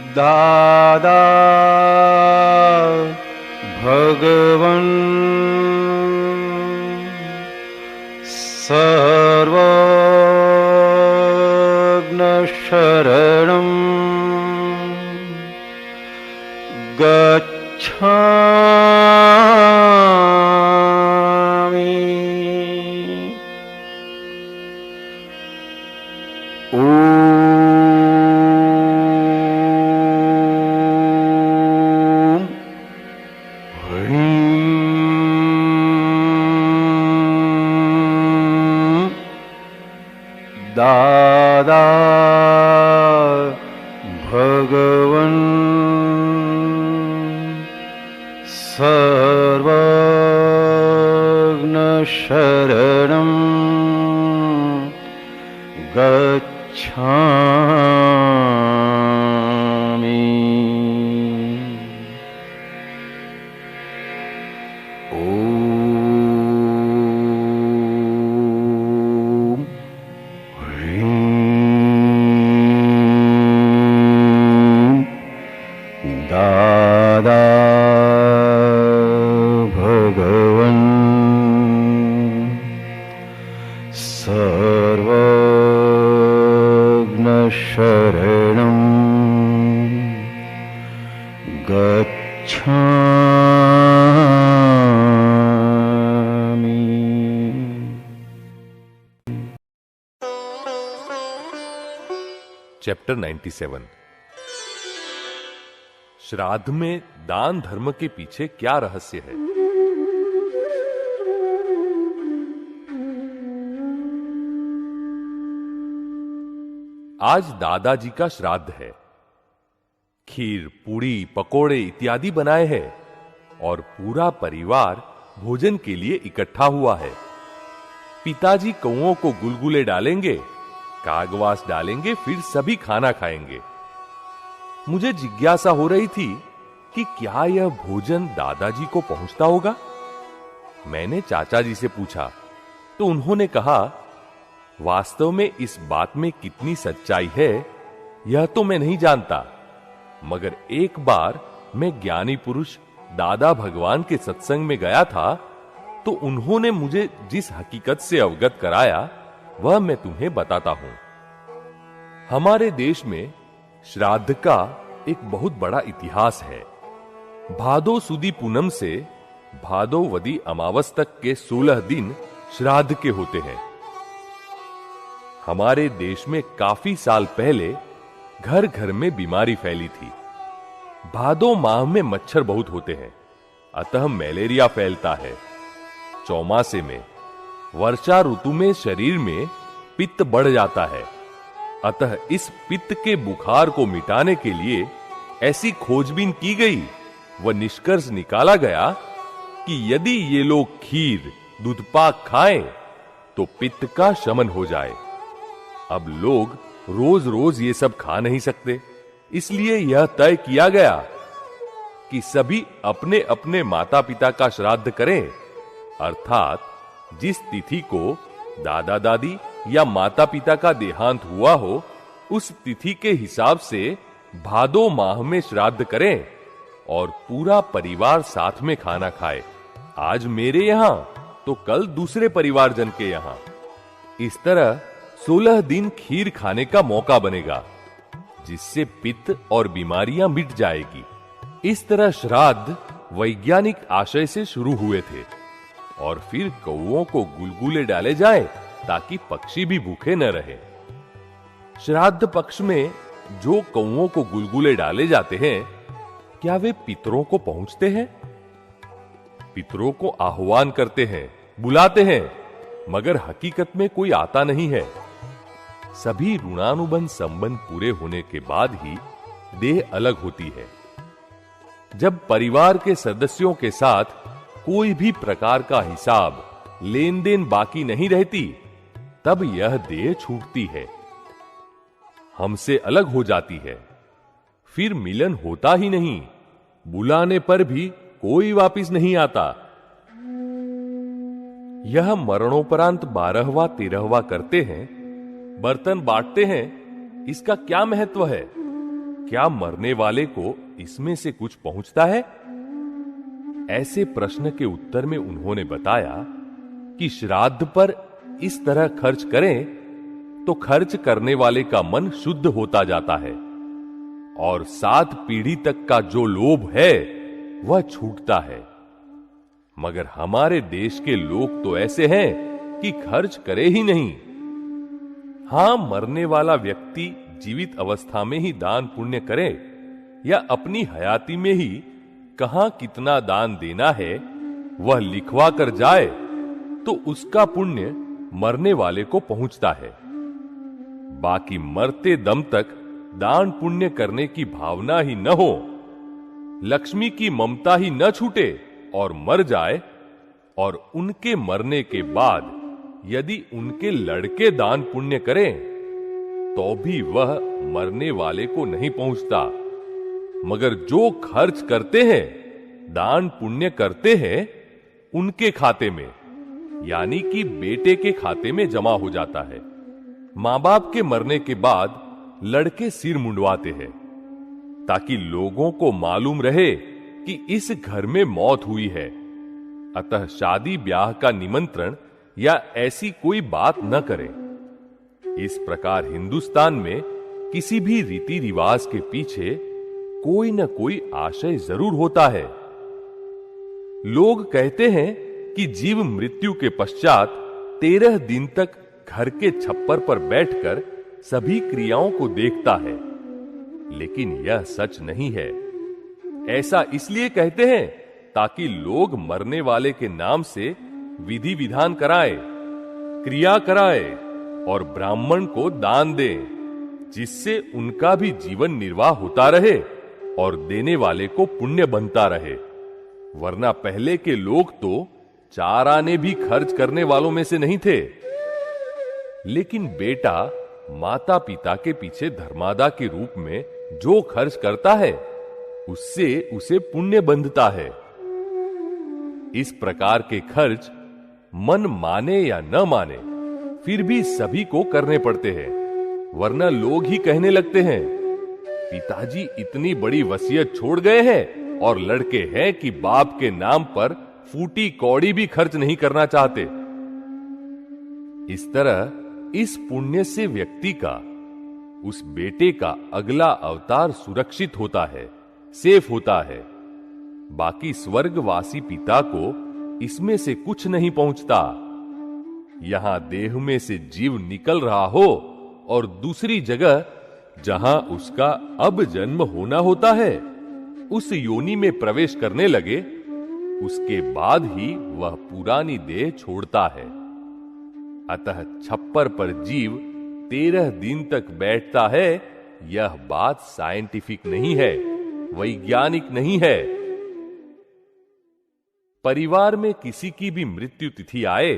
दादा भगवन् सर्वज्ञशरणं गच्छामि। दादा भगवन् सर्वज्ञशरणं गच्छामि। दादा भगवन् सर्वज्ञशरणं गच्छामि। चैप्टर 97। श्राद्ध में दान धर्म के पीछे क्या रहस्य है? आज दादाजी का श्राद्ध है। खीर, पूड़ी, पकोड़े इत्यादि बनाए हैं और पूरा परिवार भोजन के लिए इकट्ठा हुआ है। पिताजी कौओं को गुलगुले डालेंगे, कागवास डालेंगे, फिर सभी खाना खाएंगे। मुझे जिज्ञासा हो रही थी कि क्या यह भोजन दादाजी को पहुंचता होगा। मैंने चाचा जी से पूछा तो उन्होंने कहा, वास्तव में इस बात में कितनी सच्चाई है यह तो मैं नहीं जानता, मगर एक बार मैं ज्ञानी पुरुष दादा भगवान के सत्संग में गया था तो उन्होंने मुझे जिस हकीकत से अवगत कराया वह मैं तुम्हें बताता हूं। हमारे देश में श्राद्ध का एक बहुत बड़ा इतिहास है। भादो सुदी पूनम से भादोवदी अमावस तक के 16 दिन श्राद्ध के होते हैं। हमारे देश में काफी साल पहले घर घर में बीमारी फैली थी। भादो माह में मच्छर बहुत होते हैं, अतः मलेरिया फैलता है। चौमासे में, वर्षा ऋतु में शरीर में पित्त बढ़ जाता है, अतः इस पित्त के बुखार को मिटाने के लिए ऐसी खोजबीन की गई व निष्कर्ष निकाला गया कि यदि ये लोग खीर, दूधपाक खाएं तो पित्त का शमन हो जाए। अब लोग रोज रोज ये सब खा नहीं सकते, इसलिए यह तय किया गया कि सभी अपने अपने माता पिता का श्राद्ध करें, अर्थात जिस तिथि को दादा दादी या माता पिता का देहांत हुआ हो उस तिथि के हिसाब से भादो माह में श्राद्ध करें और पूरा परिवार साथ में खाना खाए। आज मेरे यहां तो कल दूसरे परिवारजन के यहां। इस तरह 16 दिन खीर खाने का मौका बनेगा, जिससे पित्त और बीमारियां मिट जाएगी। इस तरह श्राद्ध वैज्ञानिक आशय से शुरू हुए थे और फिर कौओं को गुलगुले डाले जाएं ताकि पक्षी भी भूखे न रहे। श्राद्ध पक्ष में जो कौओं को गुलगुले डाले जाते हैं, क्या वे पितरों को पहुंचते हैं? पितरों को आह्वान करते हैं, बुलाते हैं, मगर हकीकत में कोई आता नहीं है। सभी ऋणानुबंध संबंध पूरे होने के बाद ही देह अलग होती है। जब परिवार के सदस्यों के साथ कोई भी प्रकार का हिसाब, लेन देन बाकी नहीं रहती, तब यह देह छूटती है, हमसे अलग हो जाती है। फिर मिलन होता ही नहीं, बुलाने पर भी कोई वापिस नहीं आता। यह मरणोपरांत 12वां 13वां करते हैं, बर्तन बांटते हैं, इसका क्या महत्व है? क्या मरने वाले को इसमें से कुछ पहुंचता है? ऐसे प्रश्न के उत्तर में उन्होंने बताया कि श्राद्ध पर इस तरह खर्च करें तो खर्च करने वाले का मन शुद्ध होता जाता है और 7 पीढ़ी तक का जो लोभ है वह छूटता है। मगर हमारे देश के लोग तो ऐसे हैं कि खर्च करे ही नहीं। हां, मरने वाला व्यक्ति जीवित अवस्था में ही दान पुण्य करे या अपनी हयाती में ही कहां कितना दान देना है वह लिखवा कर जाए तो उसका पुण्य मरने वाले को पहुंचता है। बाकी मरते दम तक दान पुण्य करने की भावना ही न हो, लक्ष्मी की ममता ही न छूटे और मर जाए, और उनके मरने के बाद यदि उनके लड़के दान पुण्य करें तो भी वह मरने वाले को नहीं पहुंचता, मगर जो खर्च करते हैं, दान पुण्य करते हैं, उनके खाते में यानी कि बेटे के खाते में जमा हो जाता है। मां बाप के मरने के बाद लड़के सिर मुंडवाते हैं ताकि लोगों को मालूम रहे कि इस घर में मौत हुई है। अतः शादी ब्याह का निमंत्रण या ऐसी कोई बात न करें। इस प्रकार हिंदुस्तान में किसी भी रीति रिवाज के पीछे कोई न कोई आशय जरूर होता है। लोग कहते हैं कि जीव मृत्यु के पश्चात 13 दिन तक घर के छप्पर पर बैठकर सभी क्रियाओं को देखता है, लेकिन यह सच नहीं है। ऐसा इसलिए कहते हैं ताकि लोग मरने वाले के नाम से विधि विधान कराए, क्रिया कराए और ब्राह्मण को दान दें, जिससे उनका भी जीवन निर्वाह होता रहे और देने वाले को पुण्य बनता रहे। वरना पहले के लोग तो 4 आने भी खर्च करने वालों में से नहीं थे। लेकिन बेटा माता पिता के पीछे धर्मादा के रूप में जो खर्च करता है उससे उसे पुण्य बंधता है। इस प्रकार के खर्च मन माने या न माने फिर भी सभी को करने पड़ते हैं, वरना लोग ही कहने लगते हैं पिताजी इतनी बड़ी वसीयत छोड़ गए हैं और लड़के हैं कि बाप के नाम पर फूटी कौड़ी भी खर्च नहीं करना चाहते। इस तरह इस पुण्य से व्यक्ति का, उस बेटे का अगला अवतार सुरक्षित होता है, सेफ होता है। बाकी स्वर्गवासी पिता को इसमें से कुछ नहीं पहुंचता। यहां देह में से जीव निकल रहा हो और दूसरी जगह जहां उसका अब जन्म होना होता है उस योनि में प्रवेश करने लगे, उसके बाद ही वह पुरानी देह छोड़ता है। अतः छप्पर पर जीव 13 दिन तक बैठता है, यह बात साइंटिफिक नहीं है, वैज्ञानिक नहीं है। परिवार में किसी की भी मृत्यु तिथि आए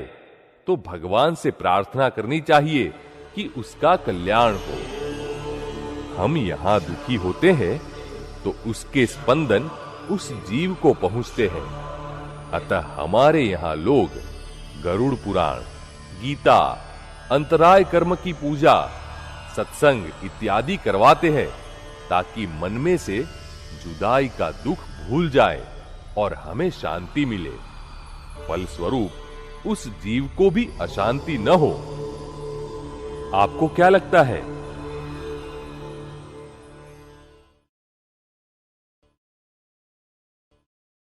तो भगवान से प्रार्थना करनी चाहिए कि उसका कल्याण हो। हम यहां दुखी होते हैं तो उसके स्पंदन उस जीव को पहुंचते हैं। अतः हमारे यहां लोग गरुड़ पुराण, गीता, अंतराय कर्म की पूजा, सत्संग इत्यादि करवाते हैं ताकि मन में से जुदाई का दुख भूल जाए और हमें शांति मिले। फलस्वरूप उस जीव को भी अशांति न हो। आपको क्या लगता है,